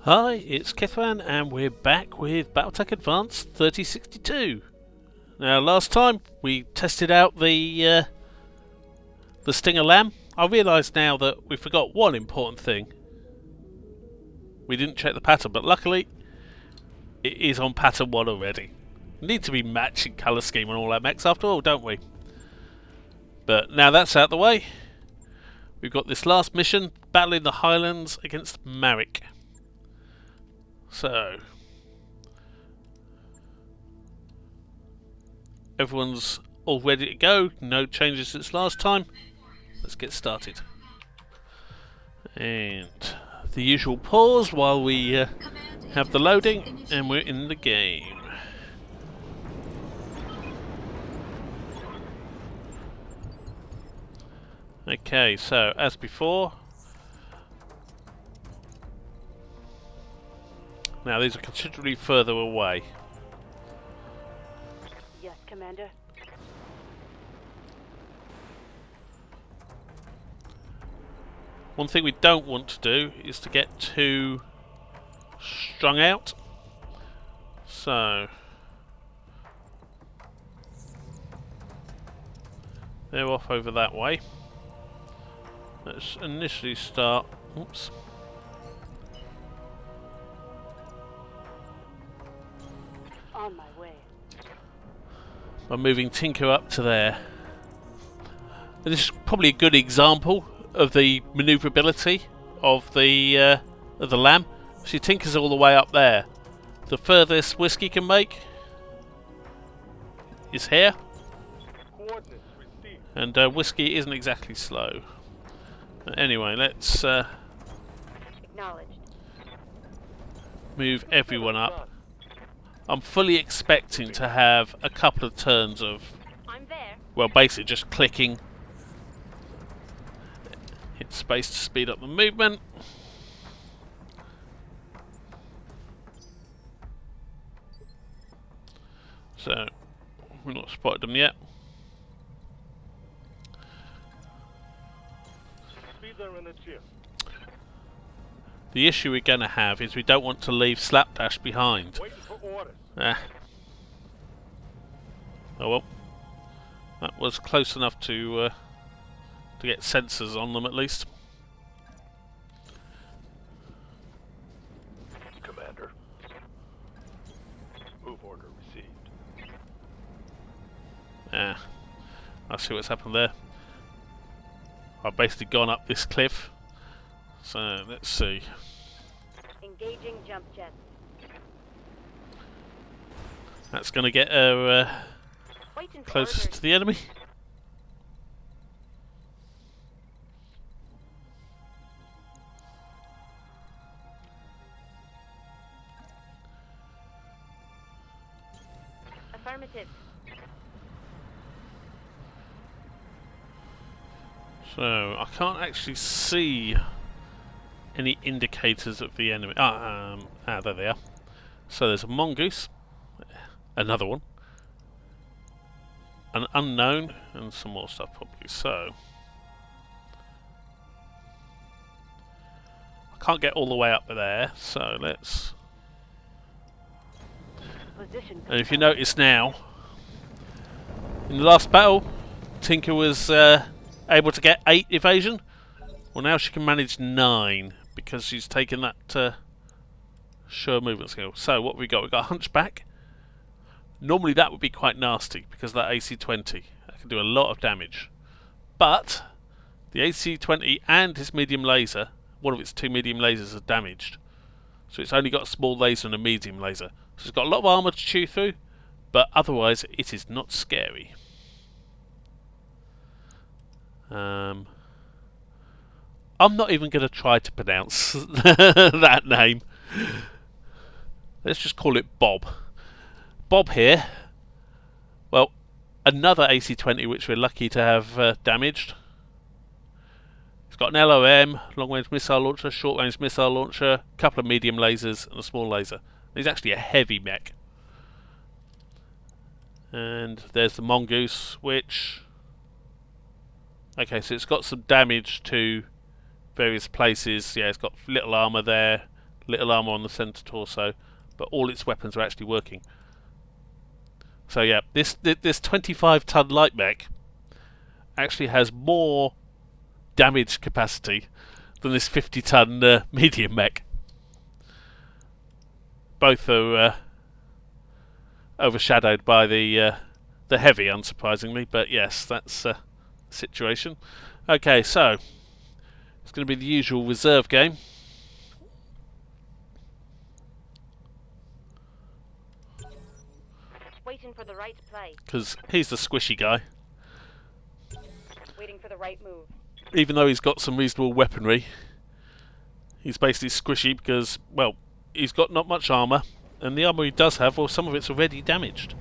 Hi, it's Kithran, and we're back with Battletech Advanced 3062. Now, last time we tested out the Stinger Lamb. I realise now that we forgot one important thing. We didn't check the pattern, but luckily it is on pattern 1 already. We need to be matching colour scheme and all that mechs after all, don't we? But now that's out of the way, we've got this last mission, battling the Highlands against Marek. So, everyone's all ready to go, no changes since last time. Let's get started. And the usual pause while we have the loading, and we're in the game. Okay, so as before, now these are considerably further away. Yes, Commander. One thing we don't want to do is to get too strung out. So they're off over that way. Let's initially start. Oops. On my way. By moving Tinker up to there. And this is probably a good example of the manoeuvrability of the Lamb. See, Tinker's all the way up there. The furthest Whiskey can make is here, and Whiskey isn't exactly slow. But anyway, let's move everyone up. I'm fully expecting to have a couple of turns of, well, basically just clicking. Hit space to speed up the movement. So, we've not spotted them yet. The issue we're going to have is we don't want to leave Slapdash behind. Oh well. That was close enough to get sensors on them at least. Commander. Move order received. I see what's happened there. I've basically gone up this cliff. So let's see. Engaging jump jet. That's going to get her closest to the enemy. Affirmative. So I can't actually see any indicators of the enemy. There they are. So there's a mongoose, another one, an unknown, and some more stuff probably. So I can't get all the way up there. So let's. And if you notice now, in the last battle, Tinker was able to get 8 evasion. Well, now she can manage 9 because she's taken that sure movement skill. So what have we got? We've got a Hunchback. Normally that would be quite nasty because of that AC-20. That can do a lot of damage. But the AC-20 and his medium laser, one of its 2 medium lasers, are damaged. So it's only got a small laser and a medium laser. So it's got a lot of armour to chew through, but otherwise it is not scary. I'm not even going to try to pronounce that name. Let's just call it Bob. Bob here. Well, another AC-20 which we're lucky to have damaged. It's got an LOM, long-range missile launcher, short-range missile launcher, a couple of medium lasers and a small laser. He's actually a heavy mech. And there's the mongoose, which... Okay, so it's got some damage to various places. Yeah, it's got little armour there, little armour on the centre torso, but all its weapons are actually working. So yeah, this 25-ton light mech actually has more damage capacity than this 50-ton medium mech. Both are overshadowed by the heavy, unsurprisingly, but yes, that's the situation. Okay, so it's going to be the usual reserve game. Waiting for the right play. Because he's the squishy guy. Waiting for the right move. Even though he's got some reasonable weaponry, he's basically squishy because, well, he's got not much armour, and the armour he does have, well, some of it's already damaged.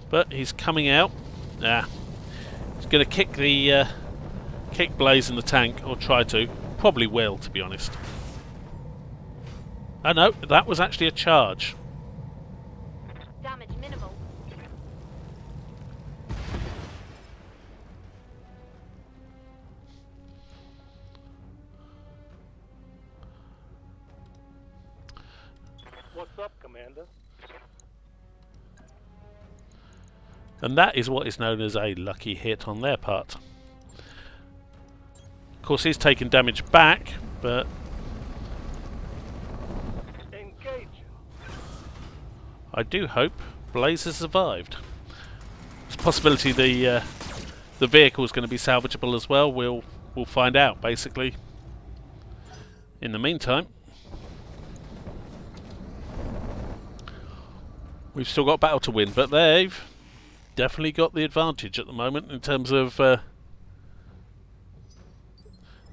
But he's coming out. He's going to kick the kick Blaze in the tank, or try to. Probably will, to be honest. Oh no, that was actually a charge. Damage minimal. What's up, Commander? And that is what is known as a lucky hit on their part. Of course, he's taken damage back, but Engage. I do hope Blaze has survived. There's a possibility the vehicle is going to be salvageable as well. We'll find out, basically. In the meantime, we've still got battle to win, but they've definitely got the advantage at the moment in terms of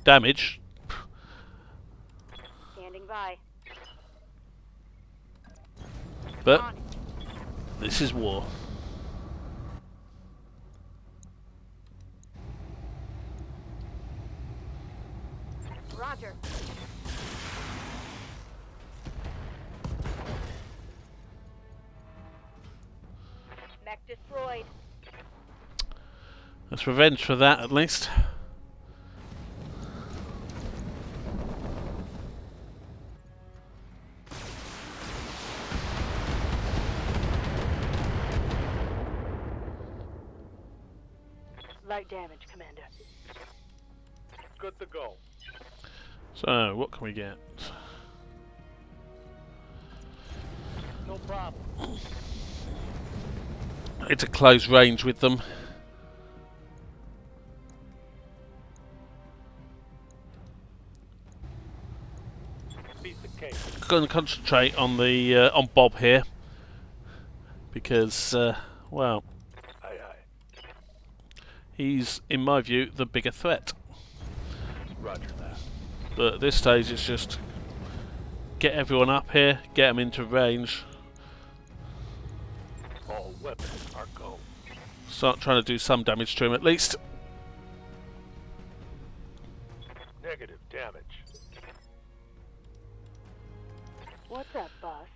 damage. Standing by. But On it. this is war. Roger. Mech destroyed. That's revenge for that, at least. Light damage, Commander. Good to go. So, what can we get? No problem. It's a close range with them. Piece of cake. Going to concentrate on the on Bob here because, well, Aye, aye. he's, in my view, the bigger threat. Roger that. But at this stage, it's just get everyone up here, get them into range, All weapons are go. start trying to do some damage to him at least. Negative damage. What's up, boss?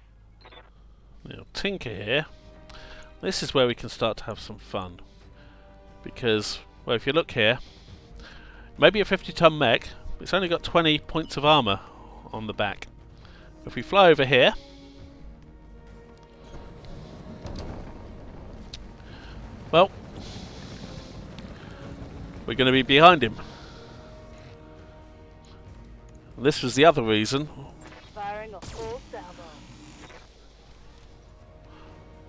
Now, Tinker here. This is where we can start to have some fun. Because, well, if you look here, maybe a 50-ton mech, but it's only got 20 points of armour on the back. If we fly over here, well, we're going to be behind him. And this was the other reason Firing a full salvo.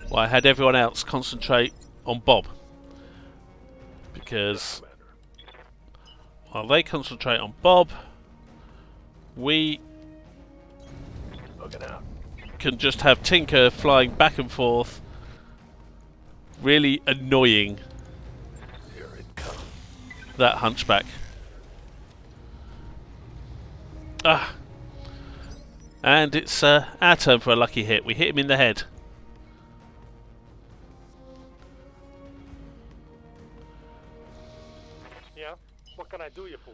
why I had everyone else concentrate on Bob. Because Commander. while they concentrate on Bob, we Looking out. can just have Tinker flying back and forth, really annoying Here it comes. that hunchback. Ah! And it's our turn for a lucky hit. We hit him in the head. Yeah? What can I do you for?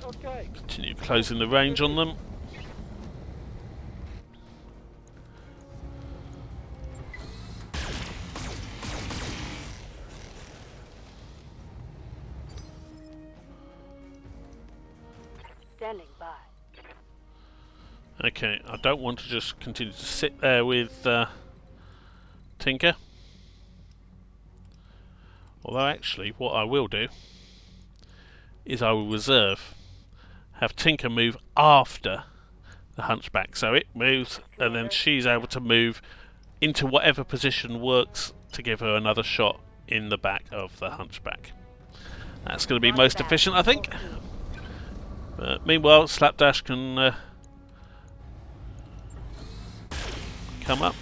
Okay. Continue closing the range on them. Standing by. Okay, I don't want to just continue to sit there with Tinker. Although actually, what I will do is I will reserve, have Tinker move after the Hunchback, so it moves and then she's able to move into whatever position works to give her another shot in the back of the Hunchback. That's going to be most efficient, I think. Meanwhile, Slapdash can come up.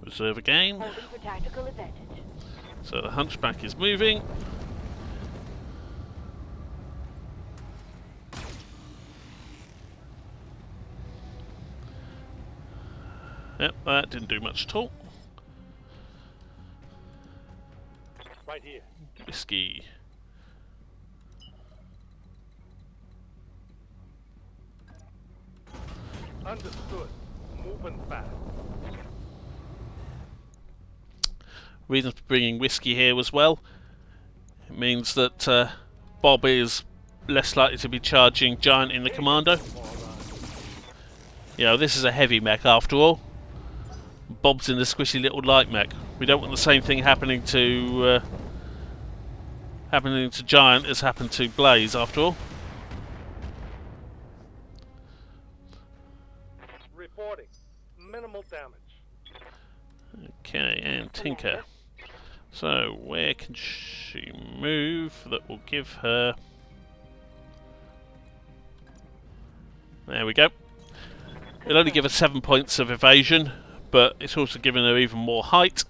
Reserve again. Holding for tactical advantage. So the Hunchback is moving. Yep, that didn't do much at all. Right here. Whiskey. Understood. Moving fast. Reason for bringing Whiskey here as well. It means that Bob is less likely to be charging Giant in the Commando. You know, this is a heavy mech after all. Bob's in the squishy little light mech. We don't want the same thing happening to Giant as happened to Blaze after all. Reporting. Minimal damage. Okay, and Tinker. So, where can she move that will give her... There we go. It'll only give her 7 points of evasion, but it's also given her even more height.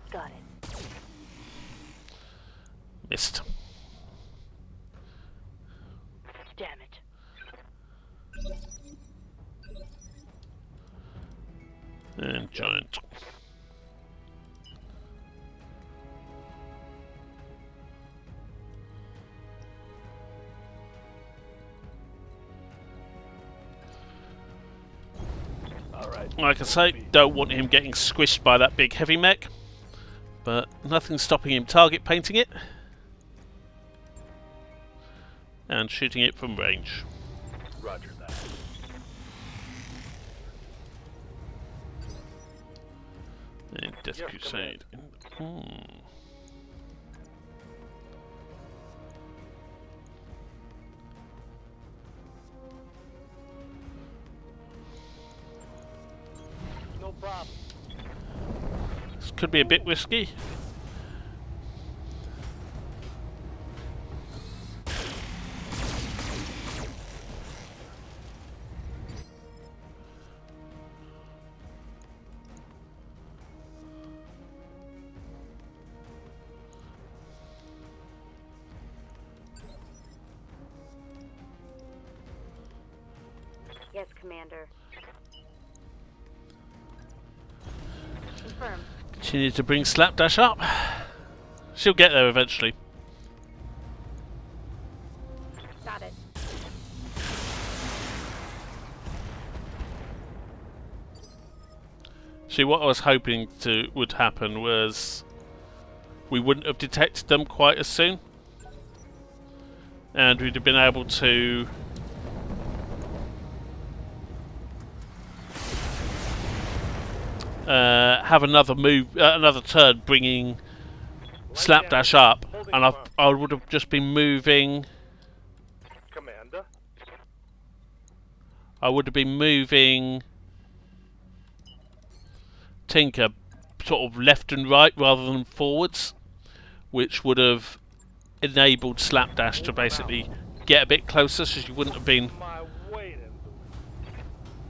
Got it. Missed. Damn it. And Giant. Alright. Like I say, don't want him getting squished by that big heavy mech, but nothing's stopping him target painting it and shooting it from range. Roger that. And Death Yes, Crusade. No problem. This could be a bit risky. Yes, Commander. Confirmed. Continue to bring Slapdash up. She'll get there eventually. Got it. See, what I was hoping would happen was we wouldn't have detected them quite as soon, and we'd have been able to have another move, another turn, bringing Slapdash up, and I would have just been moving. Commander. I would have been moving Tinker sort of left and right rather than forwards, which would have enabled Slapdash to basically get a bit closer, so she wouldn't have been My way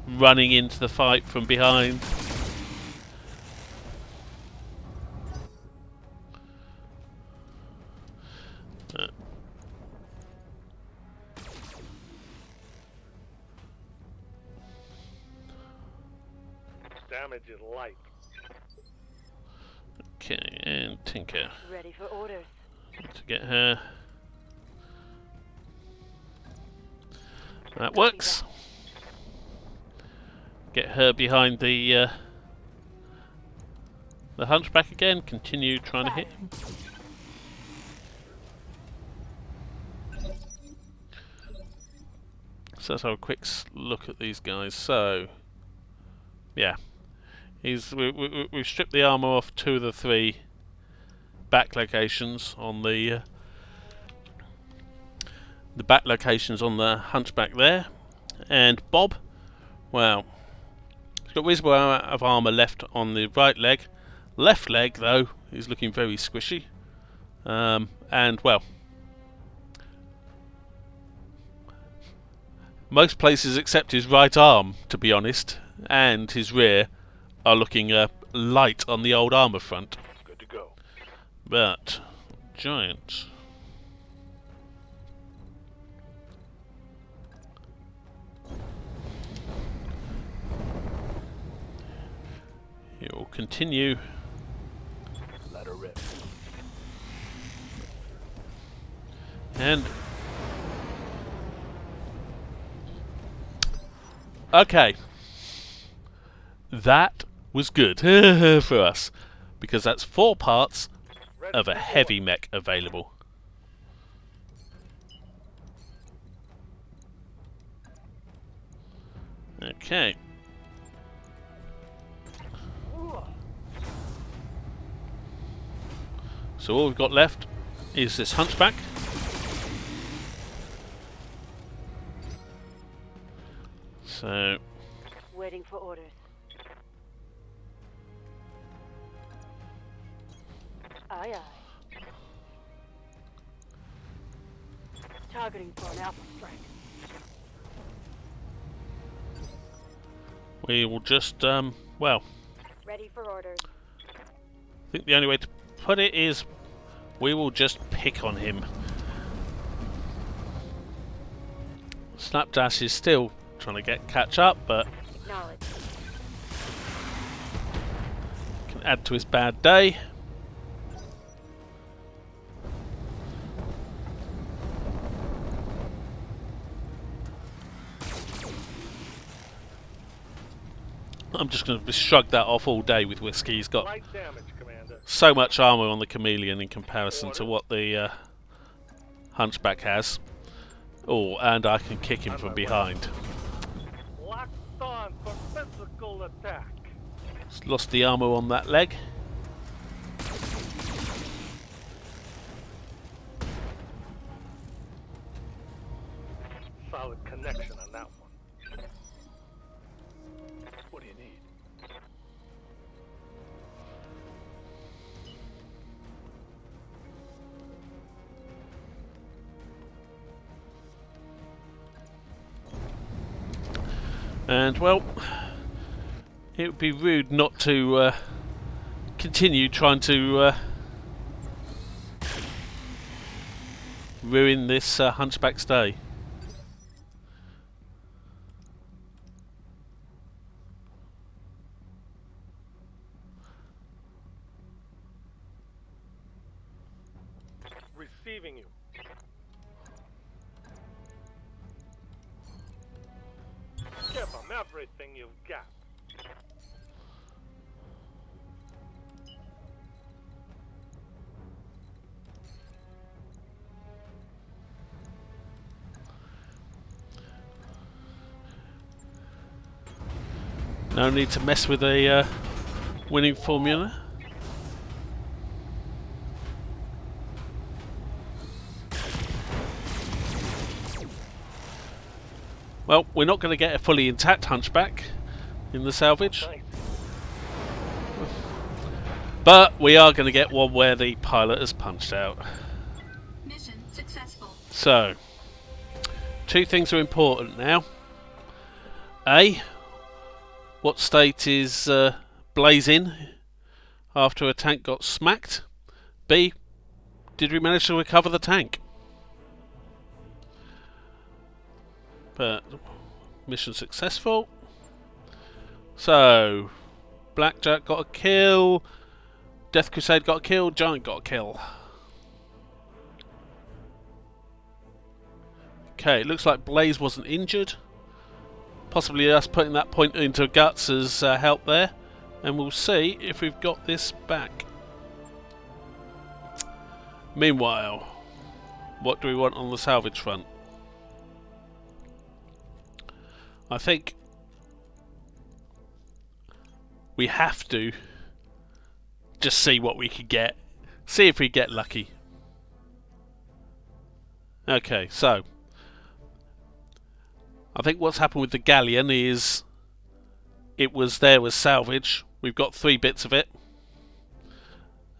then. running into the fight from behind. Damage is light. Okay, and Tinker Ready for orders. to get her. That works. Get her behind the the Hunchback again. Continue trying to hit him. So let's have a quick look at these guys. So, yeah, we've stripped the armour off 2 of the 3 back locations on the back locations on the Hunchback there, and Bob, well, he's got reasonable amount of armour left on the right leg. Left leg though is looking very squishy, and well, most places except his right arm, to be honest, and his rear are looking light on the old armour front. Good to go. But giant. It will continue. Let her rip. And okay, that was good for us, because that's 4 parts Ready of a for heavy mech available. Okay. So all we've got left is this Hunchback. So Waiting for orders. Aye, aye. Targeting for an alpha strike. we will just, well, Ready for orders. I think the only way to put it is we will just pick on him. Slapdash is still trying to catch up, but Acknowledge. can add to his bad day. I'm just going to shrug that off all day with Whiskey. He's got Light damage, Commander. so much armour on the Chameleon in comparison to what the Hunchback has. Oh, and I can kick him from behind. Locked on for physical attack. He's lost the armour on that leg. Solid connection on that one. What do you need? And, well, it would be rude not to continue trying to ruin this Hunchback's day. Receiving you. Give them everything you've got. No need to mess with a winning formula. Well, we're not going to get a fully intact Hunchback in the salvage, Thanks. but we are going to get one where the pilot has punched out. Mission successful. So, 2 things are important now. A, what state is Blaze in after a tank got smacked? B, did we manage to recover the tank? But mission successful. So Blackjack got a kill, Death Crusade got a kill, Giant got a kill. Okay, it looks like Blaze wasn't injured. Possibly us putting that point into Guts has helped there. and we'll see if we've got this back. Meanwhile, what do we want on the salvage front? I think we have to just see what we can get. See if we get lucky. Okay, so I think what's happened with the galleon is it was salvage. We've got 3 bits of it.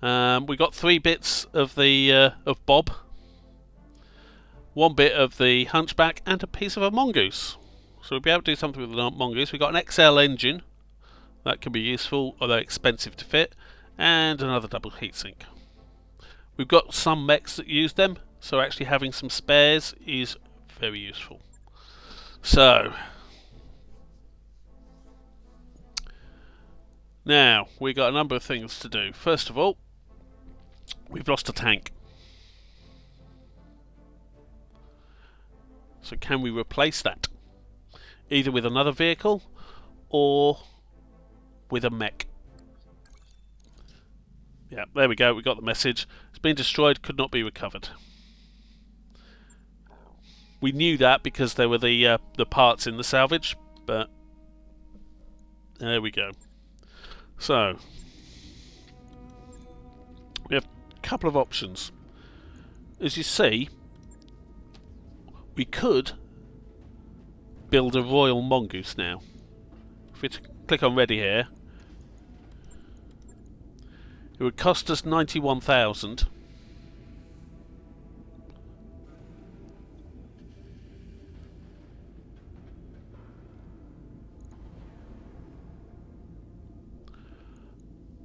We got 3 bits of the of Bob, 1 bit of the Hunchback, and a piece of a mongoose. So we'll be able to do something with the mongoose. We've got an XL engine that can be useful, although expensive to fit, and another double heatsink. We've got some mechs that use them, so actually having some spares is very useful. So now we've got a number of things to do. First of all, we've lost a tank. So can we replace that? Either with another vehicle or with a mech. Yeah, there we go, we got the message. It's been destroyed, could not be recovered. We knew that because there were the parts in the salvage, but there we go. So we have a couple of options. As you see, we could build a royal mongoose now. If we click on ready here, it would cost us 91,000.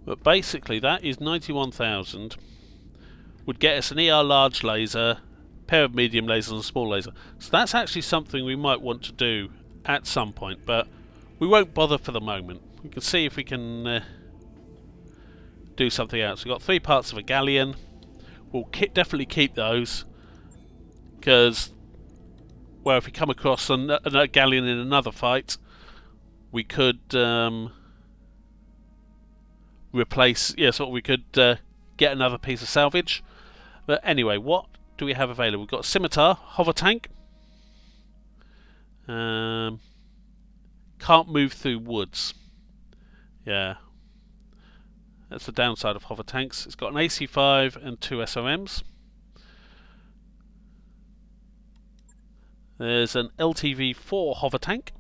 But basically that is 91,000. Would get us an ER large laser, pair of medium lasers and a small laser. So that's actually something we might want to do at some point, but we won't bother for the moment. We can see if we can do something else. We've got 3 parts of a galleon. We'll definitely keep those, because, well, if we come across a galleon in another fight, we could replace, we could get another piece of salvage. But anyway, what do we have available? We've got a scimitar, hover tank. Can't move through woods. Yeah. That's the downside of hover tanks. It's got an AC5 and 2 SOMs. There's an LTV4 hover tank.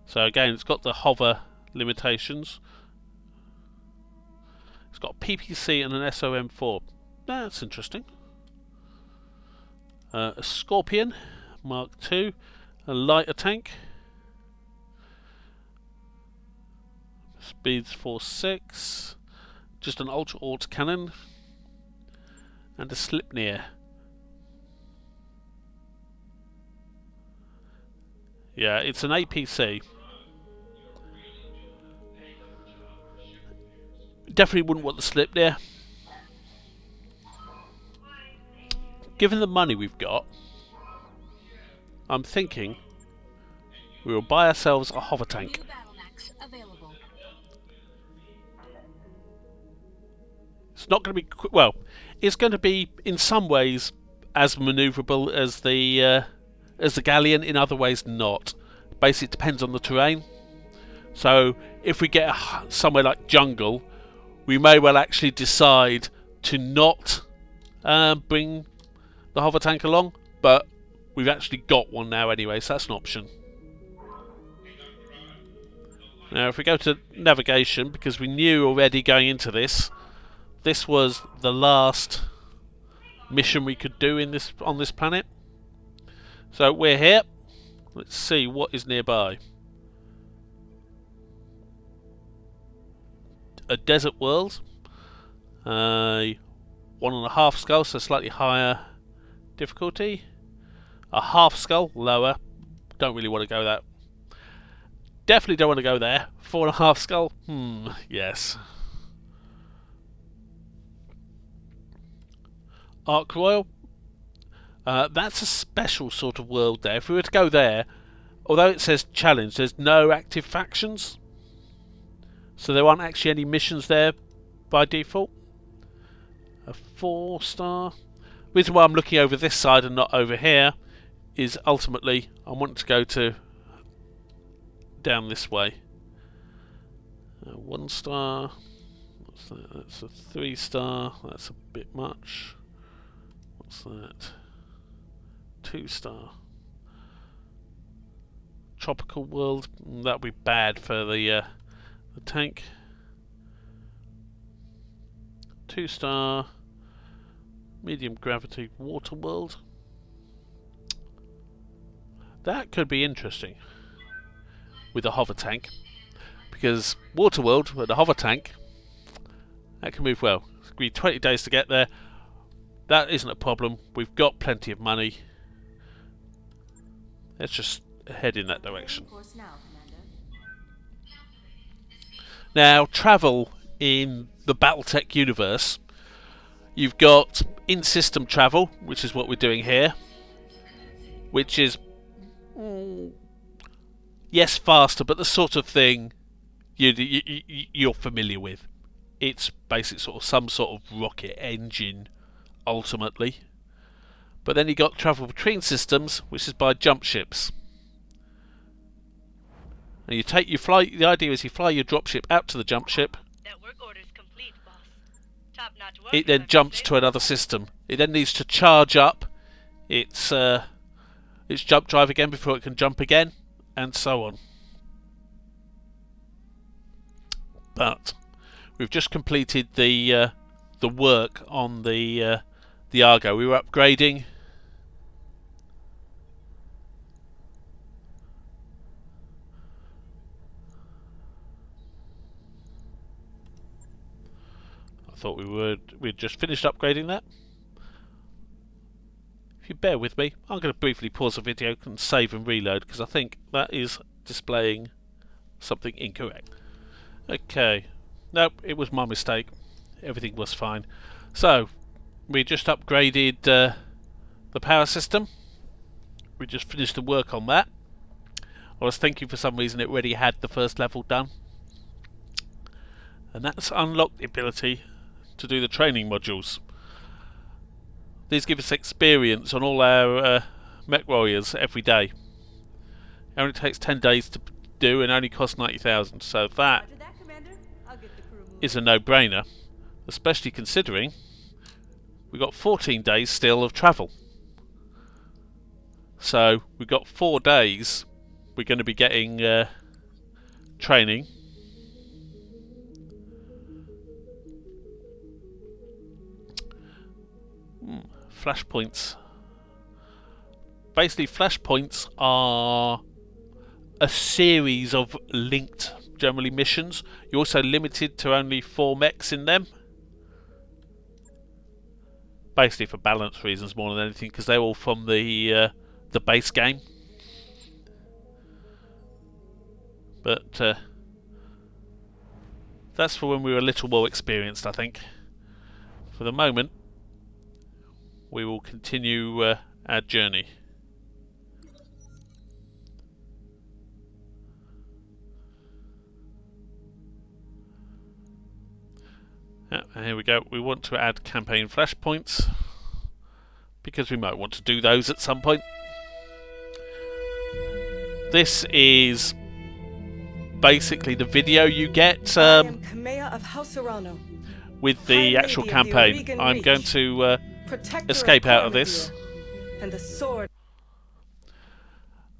So again, it's got the hover limitations. It's got a PPC and an SOM4. That's interesting. A Scorpion Mark II, a lighter tank. Speeds 4.6, just an ultra alt cannon, and a Slipnir. Yeah, it's an APC. Definitely wouldn't want the Slipnir. Given the money we've got, I'm thinking we will buy ourselves a hover tank. It's not going to be well. It's going to be in some ways as manoeuvrable as the galleon. In other ways, not. Basically, it depends on the terrain. So, if we get somewhere like jungle, we may well actually decide to not bring the hover tank along. But we've actually got one now anyway, so that's an option. Now, if we go to navigation, because we knew already going into this. This was the last mission we could do on this planet. So we're here. Let's see what is nearby. A desert world. 1.5 skull, so slightly higher difficulty. A half skull, lower. Don't really want to go that. Definitely don't want to go there. 4.5 skull. Yes. Ark Royal. That's a special sort of world there. If we were to go there, although it says challenge, there's no active factions. So there aren't actually any missions there by default. A 4-star. Reason why I'm looking over this side and not over here is ultimately I want to go to down this way. 1-star. What's that? That's a 3-star. That's a bit much. What's that? 2-star. Tropical world. That'll be bad for the tank. 2-star. Medium gravity water world. That could be interesting with a hover tank, because water world with a hover tank, that can move well. It's going to be 20 days to get there. That isn't a problem. We've got plenty of money. Let's just head in that direction. Now, travel in the Battletech universe. You've got in-system travel, which is what we're doing here, which is yes, faster, but the sort of thing you're familiar with. It's basically sort of some sort of rocket engine, ultimately. But then you got travel between systems, which is by jump ships. And you fly. The idea is you fly your dropship out to the jump ship. Network orders complete, boss. Top-notch work. It then jumps to another system. It then needs to charge up its jump drive again before it can jump again, and so on. But we've just completed the work on the Argo. We were upgrading. I thought we'd just finished upgrading that. If you bear with me, I'm going to briefly pause the video and save and reload, because I think that is displaying something incorrect. Okay, nope, it was my mistake. Everything was fine. So, we just upgraded the power system. We just finished the work on that. I was thinking for some reason it already had the first level done. And that's unlocked the ability to do the training modules. These give us experience on all our mech warriors every day. It only takes 10 days to do and only costs 90,000, so that is a no-brainer, especially considering we've got 14 days still of travel. So we've got 4 days we're going to be getting training. Flashpoints. Basically, flashpoints are a series of linked, generally, missions. You're also limited to only 4 mechs in them. Basically for balance reasons more than anything, because they're all from the base game. But that's for when we were a little more experienced, I think. For the moment, we will continue our journey. And here we go. We want to add campaign flashpoints, because we might want to do those at some point. This is basically the video you get with the actual campaign. I'm going to escape out of this, and the sword.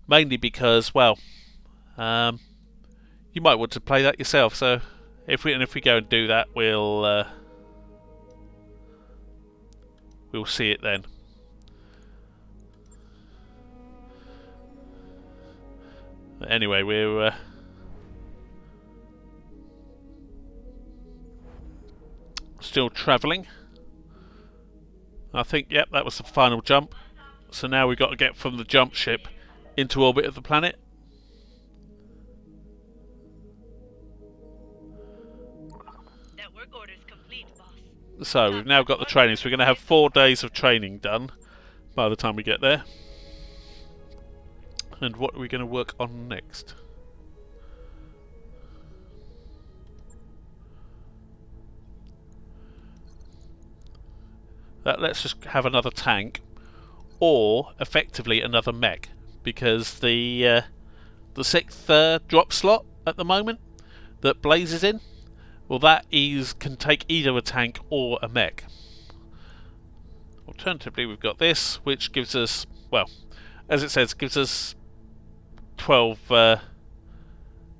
Mainly because, well, you might want to play that yourself. So if we go and do that, we'll see it then. But anyway, we're still travelling. I think, yep, that was the final jump. So now we've got to get from the jump ship into orbit of the planet. Network orders complete, boss. So we've now got the training. So we're going to have 4 days of training done by the time we get there. And what are we going to work on next? That lets us have another tank, or effectively another mech, because the 6th drop slot at the moment that Blaze is in, well, that can take either a tank or a mech. Alternatively, we've got this, which gives us, well, as it says, gives us 12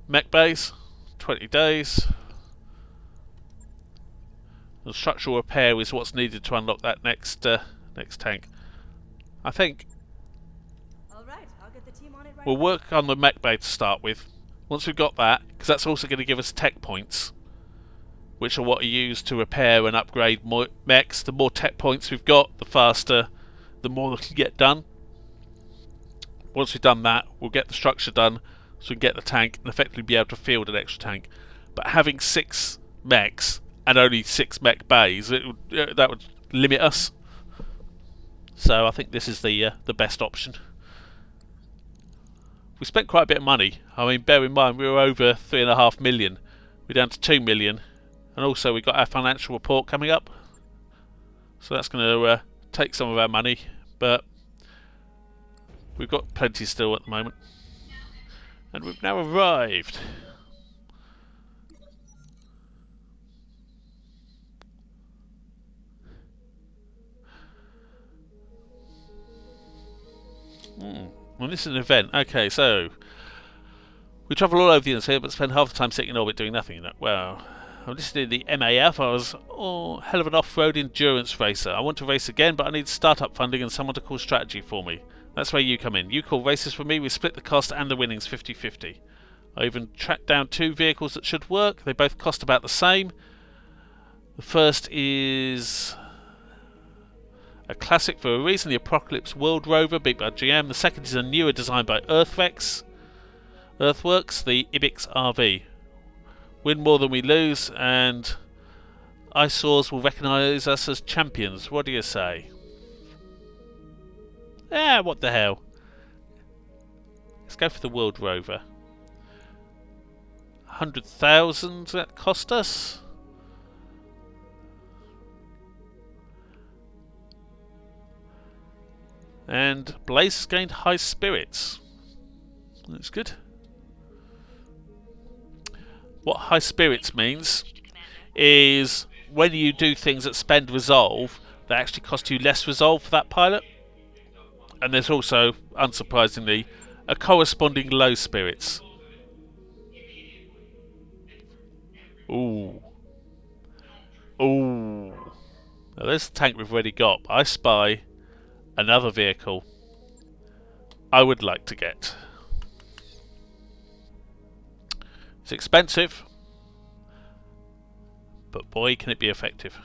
mech bays, 20 days. The structural repair is what's needed to unlock that next tank. I think All right, I'll get the team on it right we'll away. work on the mech bay to start with. Once we've got that, because that's also going to give us tech points, which are what are used to repair and upgrade more mechs. The more tech points we've got, the faster, the more we can get done. Once we've done that, we'll get the structure done, so we can get the tank and effectively be able to field an extra tank. But having 6 mechs and only 6 mech bays, that would limit us. So I think this is the best option. We spent quite a bit of money. I mean, bear in mind we were over 3.5 million. We're down to 2 million, and also we got our financial report coming up. So that's going to take some of our money, but we've got plenty still at the moment. And we've now arrived. Well, this is an event. Okay, so we travel all over the Universe, but spend half the time sitting in orbit doing nothing. Well, I'm listening to the MAF. I was hell of an off-road endurance racer. I want to race again, but I need startup funding and someone to call strategy for me. That's where you come in. You call races for me. We split the cost and the winnings 50-50. I even tracked down 2 vehicles that should work. They both cost about the same. The first is a classic for a reason, the Apocalypse World Rover, beat by GM. The second is a newer design by Earthworks, the Ibix RV. Win more than we lose, and eyesores will recognise us as champions. What do you say? What the hell? Let's go for the World Rover. 100,000 that cost us. And Blaze has gained high spirits. That's good. What high spirits means is when you do things that spend resolve, they actually cost you less resolve for that pilot. And there's also, unsurprisingly, a corresponding low spirits. Ooh. Ooh. Now there's the tank we've already got. I spy another vehicle I would like to get. It's expensive, but boy can it be effective.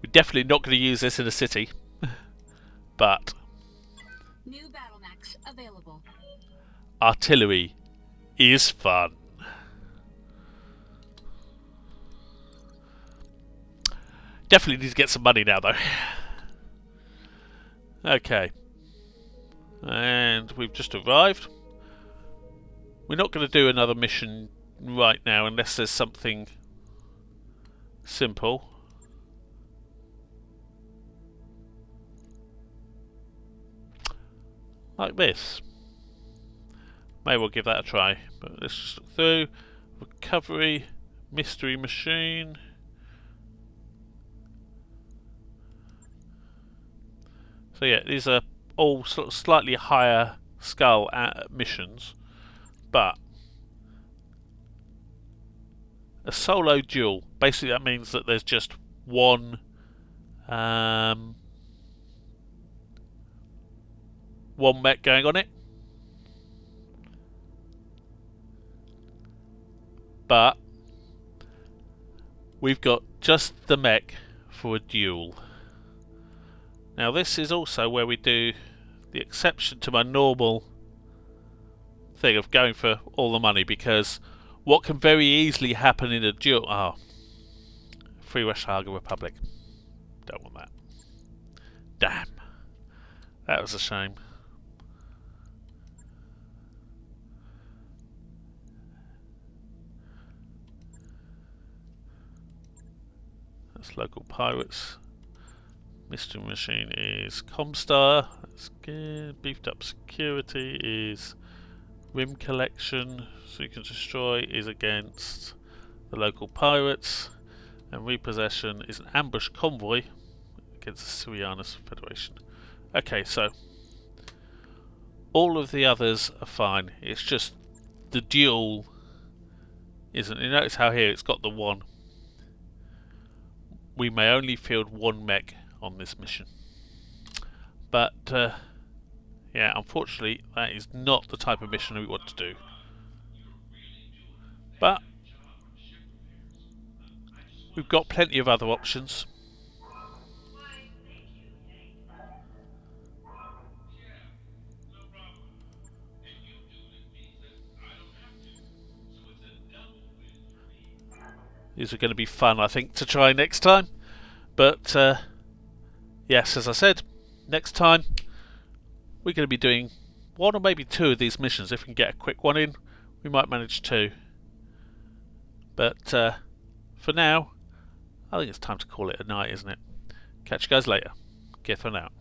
We're definitely not going to use this in a city, but New battle mechs available. artillery is fun. Definitely need to get some money now, though. Okay. And we've just arrived. We're not going to do another mission right now unless there's something simple. Like this. May well give that a try. But let's just look through. Recovery. Mystery machine. So yeah, these are all sort of slightly higher scale missions, but a solo duel. Basically, that means that there's just one mech going on it, but we've got just the mech for a duel. Now this is also where we do the exception to my normal thing of going for all the money, because what can very easily happen in a duel... Free Russia Republic. Don't want that. Damn. That was a shame. That's local pirates. Mystery machine is Comstar. That's good. Beefed up security is Rim collection, so you can destroy, is against the local pirates. And repossession is an ambush convoy against the Syrianus Federation. Okay, so all of the others are fine. It's just the duel isn't. You notice how here it's got the one. We may only field one mech on this mission. But, yeah, unfortunately, that is not the type of mission we want to do. But we've got plenty of other options. These are going to be fun, I think, to try next time. But, yes, as I said, next time we're going to be doing one or maybe two of these missions. If we can get a quick one in, we might manage two. But for now, I think it's time to call it a night, isn't it? Catch you guys later. Get on out.